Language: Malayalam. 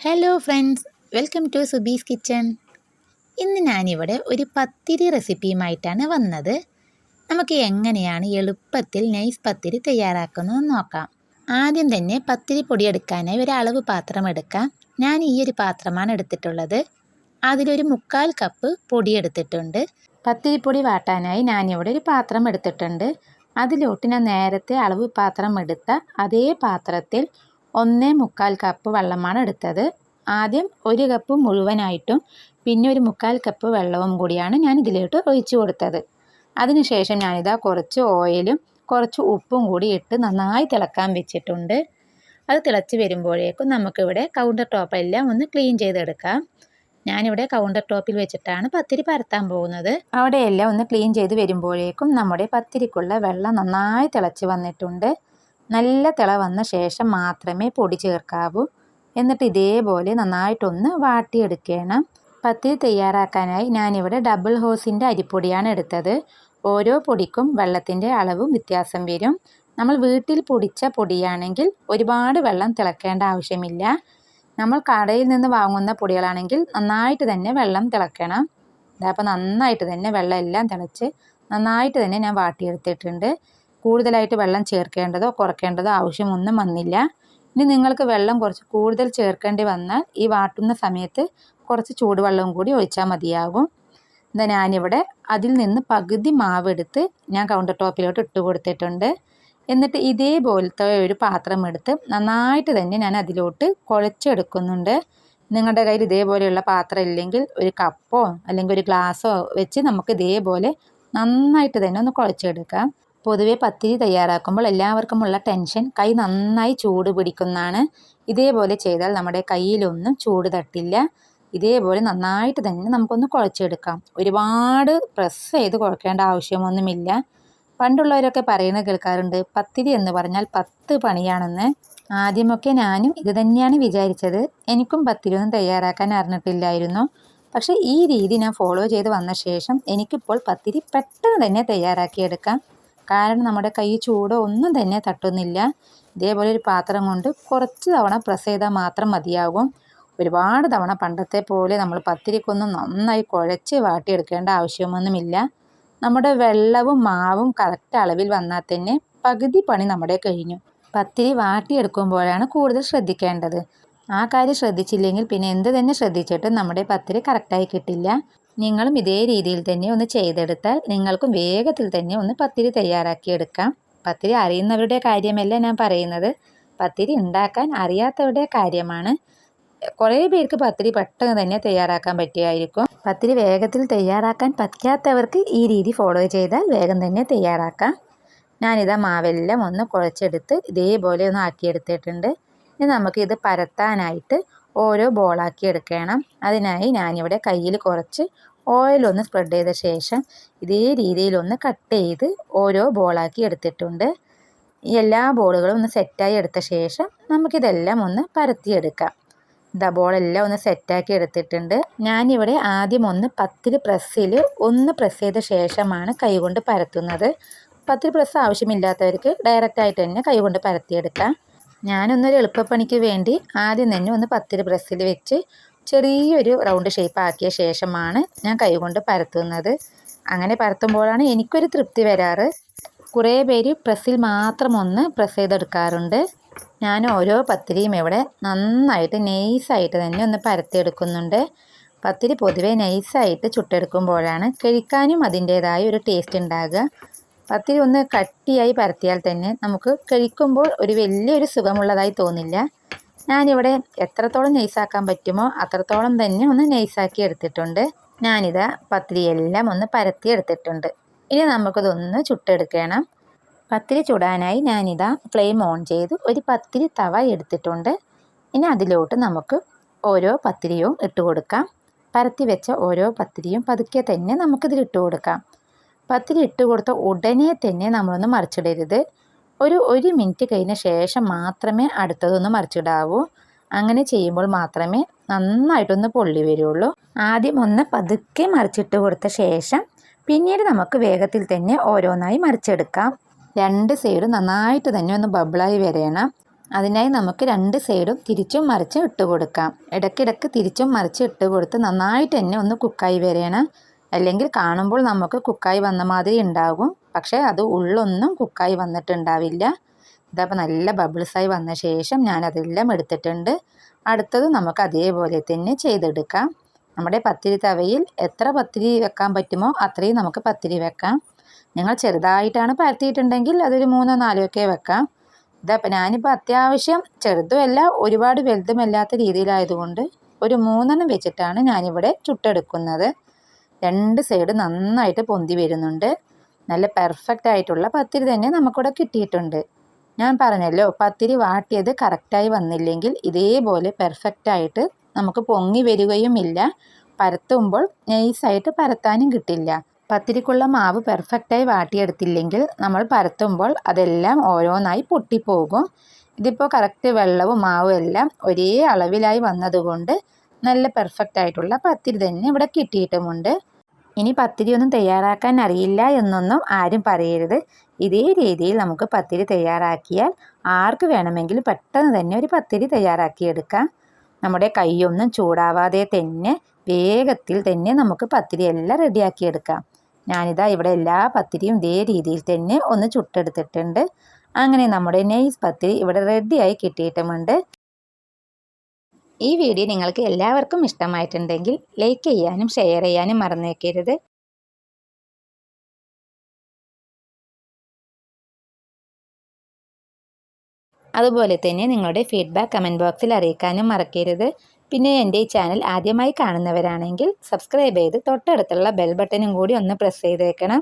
Hello friends, welcome to Subi's kitchen. ഇന്ന് ഞാനിവിടെ ഒരു പത്തിരി റെസിപ്പിയുമായിട്ടാണ് വന്നത്. നമുക്ക് എങ്ങനെയാണ് എളുപ്പത്തിൽ നൈസ് പത്തിരി തയ്യാറാക്കുന്നതെന്ന് നോക്കാം. ആദ്യം തന്നെ പത്തിരി പൊടി എടുക്കാനായി ഒരു അളവ് പാത്രം എടുക്കാം. ഞാൻ ഈ ഒരു പാത്രമാണ് എടുത്തിട്ടുള്ളത്. അതിലൊരു 1/4 കപ്പ് പൊടി എടുത്തിട്ടുണ്ട്. പത്തിരിപ്പൊടി വാട്ടാനായി ഞാനിവിടെ ഒരു പാത്രം എടുത്തിട്ടുണ്ട്. അതിലോട്ട് ഞാൻ നേരത്തെ അളവ് പാത്രം എടുത്ത അതേ പാത്രത്തിൽ 1/4 കപ്പ് വെള്ളമാണ് എടുത്തത്. ആദ്യം 1 കപ്പ് മുഴുവനായിട്ടും പിന്നെ ഒരു 1/4 കപ്പ് വെള്ളവും കൂടിയാണ് ഞാൻ ഇതിലോട്ട് ഒഴിച്ചു കൊടുത്തത്. അതിനുശേഷം ഞാനിതാ കുറച്ച് ഓയിലും കുറച്ച് ഉപ്പും കൂടി ഇട്ട് നന്നായി തിളക്കാൻ വെച്ചിട്ടുണ്ട്. അത് തിളച്ച് വരുമ്പോഴേക്കും നമുക്കിവിടെ കൗണ്ടർ ടോപ്പെല്ലാം ഒന്ന് ക്ലീൻ ചെയ്തെടുക്കാം. ഞാനിവിടെ കൗണ്ടർ ടോപ്പിൽ വെച്ചിട്ടാണ് പത്തിരി പരത്താൻ പോകുന്നത്. അവിടെയെല്ലാം ഒന്ന് ക്ലീൻ ചെയ്ത് വരുമ്പോഴേക്കും നമ്മുടെ പത്തിരിക്കുള്ള വെള്ളം നന്നായി തിളച്ച് വന്നിട്ടുണ്ട്. നല്ല തിള വന്ന ശേഷം മാത്രമേ പൊടി ചേർക്കാവൂ. എന്നിട്ട് ഇതേപോലെ നന്നായിട്ടൊന്ന് വാട്ടിയെടുക്കണം. പത്തിരി തയ്യാറാക്കാനായി ഞാനിവിടെ ഡബിൾ ഹോസിൻ്റെ അരിപ്പൊടിയാണ് എടുത്തത്. ഓരോ പൊടിക്കും വെള്ളത്തിൻ്റെ അളവും വ്യത്യാസം വരും. നമ്മൾ വീട്ടിൽ പൊടിച്ച പൊടിയാണെങ്കിൽ ഒരുപാട് വെള്ളം തിളക്കേണ്ട ആവശ്യമില്ല. നമ്മൾ കടയിൽ നിന്ന് വാങ്ങുന്ന പൊടികളാണെങ്കിൽ നന്നായിട്ട് തന്നെ വെള്ളം തിളക്കണം. അപ്പോൾ നന്നായിട്ട് തന്നെ വെള്ളം എല്ലാം തിളച്ച് നന്നായിട്ട് തന്നെ ഞാൻ വാട്ടിയെടുത്തിട്ടുണ്ട്. കൂടുതലായിട്ട് വെള്ളം ചേർക്കേണ്ടതോ കുറയ്ക്കേണ്ടതോ ആവശ്യമൊന്നും വന്നില്ല. ഇനി നിങ്ങൾക്ക് വെള്ളം കുറച്ച് കൂടുതൽ ചേർക്കേണ്ടി വന്നാൽ ഈ വാട്ടുന്ന സമയത്ത് കുറച്ച് ചൂടുവെള്ളവും കൂടി ഒഴിച്ചാൽ മതിയാകും. എന്താ ഞാനിവിടെ അതിൽ നിന്ന് പകുതി മാവെടുത്ത് ഞാൻ കൗണ്ടർ ടോപ്പിലോട്ട് ഇട്ട് കൊടുത്തിട്ടുണ്ട്. എന്നിട്ട് ഇതേപോലത്തെ ഒരു പാത്രം എടുത്ത് നന്നായിട്ട് തന്നെ ഞാൻ അതിലോട്ട് കുഴച്ചെടുക്കുന്നുണ്ട്. നിങ്ങളുടെ കയ്യിൽ ഇതേപോലെയുള്ള പാത്രം ഇല്ലെങ്കിൽ ഒരു കപ്പോ അല്ലെങ്കിൽ ഒരു ഗ്ലാസ്സോ വെച്ച് നമുക്ക് ഇതേപോലെ നന്നായിട്ട് തന്നെ ഒന്ന് കുഴച്ചെടുക്കാം. പൊതുവെ പത്തിരി തയ്യാറാക്കുമ്പോൾ എല്ലാവർക്കുമുള്ള ടെൻഷൻ കൈ നന്നായി ചൂട് പിടിക്കുന്നതാണ്. ഇതേപോലെ ചെയ്താൽ നമ്മുടെ കയ്യിലൊന്നും ചൂട് തട്ടില്ല. ഇതേപോലെ നന്നായിട്ട് തന്നെ നമുക്കൊന്ന് കുഴച്ചെടുക്കാം. ഒരുപാട് പ്രസ് ചെയ്ത് കുഴക്കേണ്ട ആവശ്യമൊന്നുമില്ല. പണ്ടുള്ളവരൊക്കെ പറയുന്നത് കേൾക്കാറുണ്ട്, പത്തിരി എന്ന് പറഞ്ഞാൽ 10 പണിയാണെന്ന്. ആദ്യമൊക്കെ ഞാനും ഇത് തന്നെയാണ് വിചാരിച്ചത്. എനിക്കും പത്തിരി ഒന്നും തയ്യാറാക്കാൻ അറിഞ്ഞിട്ടില്ലായിരുന്നു. പക്ഷേ ഈ രീതി ഞാൻ ഫോളോ ചെയ്ത് വന്ന ശേഷം എനിക്കിപ്പോൾ പത്തിരി പെട്ടെന്ന് തന്നെ തയ്യാറാക്കിയെടുക്കാം. കാരണം നമ്മുടെ കൈ ചൂടോ ഒന്നും തന്നെ തട്ടുന്നില്ല. ഇതേപോലെ ഒരു പാത്രം കൊണ്ട് കുറച്ച് തവണ പ്രസ് ചെയ്താൽ മാത്രം മതിയാകും. ഒരുപാട് തവണ പണ്ടത്തെ പോലെ നമ്മൾ പത്തിരിക്കൊന്നും നന്നായി കുഴച്ച് വാട്ടിയെടുക്കേണ്ട ആവശ്യമൊന്നുമില്ല. നമ്മുടെ വെള്ളവും മാവും കറക്റ്റ് അളവിൽ വന്നാൽ തന്നെ പകുതി പണി നമ്മുടെ കഴിഞ്ഞു. പത്തിരി വാട്ടിയെടുക്കുമ്പോഴാണ് കൂടുതൽ ശ്രദ്ധിക്കേണ്ടത്. ആ കാര്യം ശ്രദ്ധിച്ചില്ലെങ്കിൽ പിന്നെ എന്ത് തന്നെ ശ്രദ്ധിച്ചിട്ടും നമ്മുടെ പത്തിരി കറക്റ്റായി കിട്ടില്ല. നിങ്ങളും ഇതേ രീതിയിൽ തന്നെ ഒന്ന് ചെയ്തെടുത്താൽ നിങ്ങൾക്കും വേഗത്തിൽ തന്നെ ഒന്ന് പത്തിരി തയ്യാറാക്കിയെടുക്കാം. പത്തിരി അറിയുന്നവരുടെ കാര്യമല്ല ഞാൻ പറയുന്നത്, പത്തിരി ഉണ്ടാക്കാൻ അറിയാത്തവരുടെ കാര്യമാണ്. കുറേ പേർക്ക് പത്തിരി പെട്ടെന്ന് തന്നെ തയ്യാറാക്കാൻ പറ്റുമായിരിക്കും. പത്തിരി വേഗത്തിൽ തയ്യാറാക്കാൻ പറ്റാത്തവർക്ക് ഈ രീതി ഫോളോ ചെയ്താൽ വേഗം തന്നെ തയ്യാറാക്കാം. ഞാനിതാ മാവെല്ലാം ഒന്ന് കുഴച്ചെടുത്ത് ഇതേപോലെ ഒന്ന് ആക്കിയെടുത്തിട്ടുണ്ട്. ഇനി നമുക്കിത് പരത്താനായിട്ട് ഓരോ ബോളാക്കി എടുക്കണം. അതിനായി ഞാനിവിടെ കയ്യിൽ കുറച്ച് ഓയിലൊന്ന് സ്പ്രെഡ് ചെയ്ത ശേഷം ഇതേ രീതിയിലൊന്ന് കട്ട് ചെയ്ത് ഓരോ ബോളാക്കി എടുത്തിട്ടുണ്ട്. ഈ എല്ലാ ബോളുകളും ഒന്ന് സെറ്റായി എടുത്ത ശേഷം നമുക്കിതെല്ലാം ഒന്ന് പരത്തിയെടുക്കാം. ബോളെല്ലാം ഒന്ന് സെറ്റാക്കി എടുത്തിട്ടുണ്ട്. ഞാനിവിടെ ആദ്യം ഒന്ന് പത്തിരി പ്രസ്സിൽ ഒന്ന് പ്രസ് ചെയ്ത ശേഷമാണ് കൈകൊണ്ട് പരത്തുന്നത്. പത്തിരി പ്രസ് ആവശ്യമില്ലാത്തവർക്ക് ഡയറക്റ്റായിട്ട് തന്നെ കൈകൊണ്ട് പരത്തിയെടുക്കാം. ഞാനൊന്നൊരു എളുപ്പപ്പണിക്ക് വേണ്ടി ആദ്യം തന്നെ ഒന്ന് പത്തിരി പ്രസ്സിൽ വെച്ച് ചെറിയൊരു റൗണ്ട് ഷേപ്പ് ആക്കിയ ശേഷമാണ് ഞാൻ കൈകൊണ്ട് പരത്തുന്നത്. അങ്ങനെ പരത്തുമ്പോഴാണ് എനിക്കൊരു തൃപ്തി വരാറ്. കുറേ പേര് പ്രസ്സിൽ മാത്രം ഒന്ന് പ്രസ് ചെയ്തെടുക്കാറുണ്ട്. ഞാൻ ഓരോ പത്തിരിയും ഇവിടെ നന്നായിട്ട് നൈസായിട്ട് തന്നെ ഒന്ന് പരത്തിയെടുക്കുന്നുണ്ട്. പത്തിരി പൊതുവേ നൈസായിട്ട് ചുട്ടെടുക്കുമ്പോഴാണ് കഴിക്കാനും അതിൻ്റേതായ ഒരു ടേസ്റ്റ് ഉണ്ടാകുക. പത്തിരി ഒന്ന് കട്ടിയായി പരത്തിയാൽ തന്നെ നമുക്ക് കഴിക്കുമ്പോൾ ഒരു വലിയൊരു സുഖമുള്ളതായി തോന്നില്ല. ഞാനിവിടെ എത്രത്തോളം നൈസാക്കാൻ പറ്റുമോ അത്രത്തോളം തന്നെ ഒന്ന് നൈസാക്കി എടുത്തിട്ടുണ്ട്. ഞാനിതാ പത്തിരിയെല്ലാം ഒന്ന് പരത്തി എടുത്തിട്ടുണ്ട്. ഇനി നമുക്കതൊന്ന് ചുട്ടെടുക്കണം. പത്തിരി ചുടാനായി ഞാനിതാ ഫ്ലെയിം ഓൺ ചെയ്ത് ഒരു പത്തിരി തവ എടുത്തിട്ടുണ്ട്. ഇനി അതിലോട്ട് നമുക്ക് ഓരോ പത്തിരിയും ഇട്ട് കൊടുക്കാം. പരത്തി വെച്ച ഓരോ പത്തിരിയും പതുക്കെ തന്നെ നമുക്കിതിൽ ഇട്ട് കൊടുക്കാം. പത്തിരി ഇട്ട് കൊടുത്ത ഉടനെ തന്നെ നമ്മളൊന്ന് മറിച്ചിടരുത്. ഒരു മിനിറ്റ് കഴിഞ്ഞ ശേഷം മാത്രമേ അടുത്തതൊന്ന് മറിച്ചിടാവൂ. അങ്ങനെ ചെയ്യുമ്പോൾ മാത്രമേ നന്നായിട്ടൊന്ന് പൊള്ളി വരുള്ളൂ. ആദ്യം ഒന്ന് പതുക്കെ മറിച്ചിട്ട് കൊടുത്ത ശേഷം പിന്നീട് നമുക്ക് വേഗത്തിൽ തന്നെ ഓരോന്നായി മറിച്ചെടുക്കാം. രണ്ട് സൈഡും നന്നായിട്ട് തന്നെ ഒന്ന് ബബിളായി വരണം. അതിനായി നമുക്ക് 2 സൈഡും തിരിച്ചും മറിച്ചും ഇട്ട് കൊടുക്കാം. ഇടയ്ക്കിടയ്ക്ക് തിരിച്ചും മറിച്ചും ഇട്ട് കൊടുത്ത് നന്നായിട്ട് തന്നെ ഒന്ന് കുക്കായി വരണം. അല്ലെങ്കിൽ കാണുമ്പോൾ നമുക്ക് കുക്കായി വന്ന മാതിരി ഉണ്ടാകും, പക്ഷേ അത് ഉള്ളൊന്നും കുക്കായി വന്നിട്ടുണ്ടാവില്ല. ഇതപ്പോൾ നല്ല ബബിൾസായി വന്ന ശേഷം ഞാനതെല്ലാം എടുത്തിട്ടുണ്ട്. അടുത്തത് നമുക്ക് അതേപോലെ തന്നെ ചെയ്തെടുക്കാം. നമ്മുടെ പത്തിരി തവയിൽ എത്ര പത്തിരി വെക്കാൻ പറ്റുമോ അത്രയും നമുക്ക് പത്തിരി വെക്കാം. നിങ്ങൾ ചെറുതായിട്ടാണ് പരത്തിയിട്ടുണ്ടെങ്കിൽ അതൊരു 3 4 ഒക്കെ വെക്കാം. ഇതപ്പോൾ ഞാനിപ്പോൾ അത്യാവശ്യം ചെറുതുമല്ല ഒരുപാട് വലുതുമല്ലാത്ത രീതിയിലായതുകൊണ്ട് ഒരു 3 വെച്ചിട്ടാണ് ഞാനിവിടെ ചുട്ടെടുക്കുന്നത്. 2 സൈഡ് നന്നായിട്ട് പൊന്തി വരുന്നുണ്ട്. നല്ല പെർഫെക്റ്റ് ആയിട്ടുള്ള പത്തിരി തന്നെ നമുക്കിവിടെ കിട്ടിയിട്ടുണ്ട്. ഞാൻ പറഞ്ഞല്ലോ, പത്തിരി വാട്ടിയത് കറക്റ്റായി വന്നില്ലെങ്കിൽ ഇതേപോലെ പെർഫെക്റ്റായിട്ട് നമുക്ക് പൊങ്ങി വരികയുമില്ല. പരത്തുമ്പോൾ നൈസായിട്ട് പരത്താനും കിട്ടില്ല. പത്തിരിക്കുള്ള മാവ് പെർഫെക്റ്റായി വാട്ടിയെടുത്തില്ലെങ്കിൽ നമ്മൾ പരത്തുമ്പോൾ അതെല്ലാം ഓരോന്നായി പൊട്ടിപ്പോകും. ഇതിപ്പോൾ കറക്റ്റ് വെള്ളവും മാവും എല്ലാം ഒരേ അളവിലായി വന്നതുകൊണ്ട് നല്ല പെർഫെക്റ്റ് ആയിട്ടുള്ള പത്തിരി തന്നെ ഇവിടെ കിട്ടിയിട്ടുമുണ്ട്. ഇനി പത്തിരി ഒന്നും തയ്യാറാക്കാൻ അറിയില്ല എന്നൊന്നും ആരും പറയരുത്. ഇതേ രീതിയിൽ നമുക്ക് പത്തിരി തയ്യാറാക്കിയാൽ ആർക്ക് വേണമെങ്കിലും പെട്ടെന്ന് തന്നെ ഒരു പത്തിരി തയ്യാറാക്കിയെടുക്കാം. നമ്മുടെ കൈയൊന്നും ചൂടാവാതെ തന്നെ വേഗത്തിൽ തന്നെ നമുക്ക് പത്തിരി എല്ലാം റെഡിയാക്കിയെടുക്കാം. ഞാനിതാ ഇവിടെ എല്ലാ പത്തിരിയും ഇതേ രീതിയിൽ തന്നെ ഒന്ന് ചുട്ടെടുത്തിട്ടുണ്ട്. അങ്ങനെ നമ്മുടെ നൈസ് പത്തിരി ഇവിടെ റെഡിയായി കിട്ടിയിട്ടുമുണ്ട്. ഈ വീഡിയോ നിങ്ങൾക്ക് എല്ലാവർക്കും ഇഷ്ടമായിട്ടുണ്ടെങ്കിൽ ലൈക്ക് ചെയ്യാനും ഷെയർ ചെയ്യാനും മറന്നേക്കരുത്. അതുപോലെ തന്നെ നിങ്ങളുടെ ഫീഡ്ബാക്ക് കമൻറ്റ് ബോക്സിൽ അറിയിക്കാനും മറക്കരുത്. പിന്നെ എൻ്റെ ഈ ചാനൽ ആദ്യമായി കാണുന്നവരാണെങ്കിൽ സബ്സ്ക്രൈബ് ചെയ്ത് തൊട്ടടുത്തുള്ള ബെൽ ബട്ടനും കൂടി ഒന്ന് പ്രസ് ചെയ്തേക്കണം.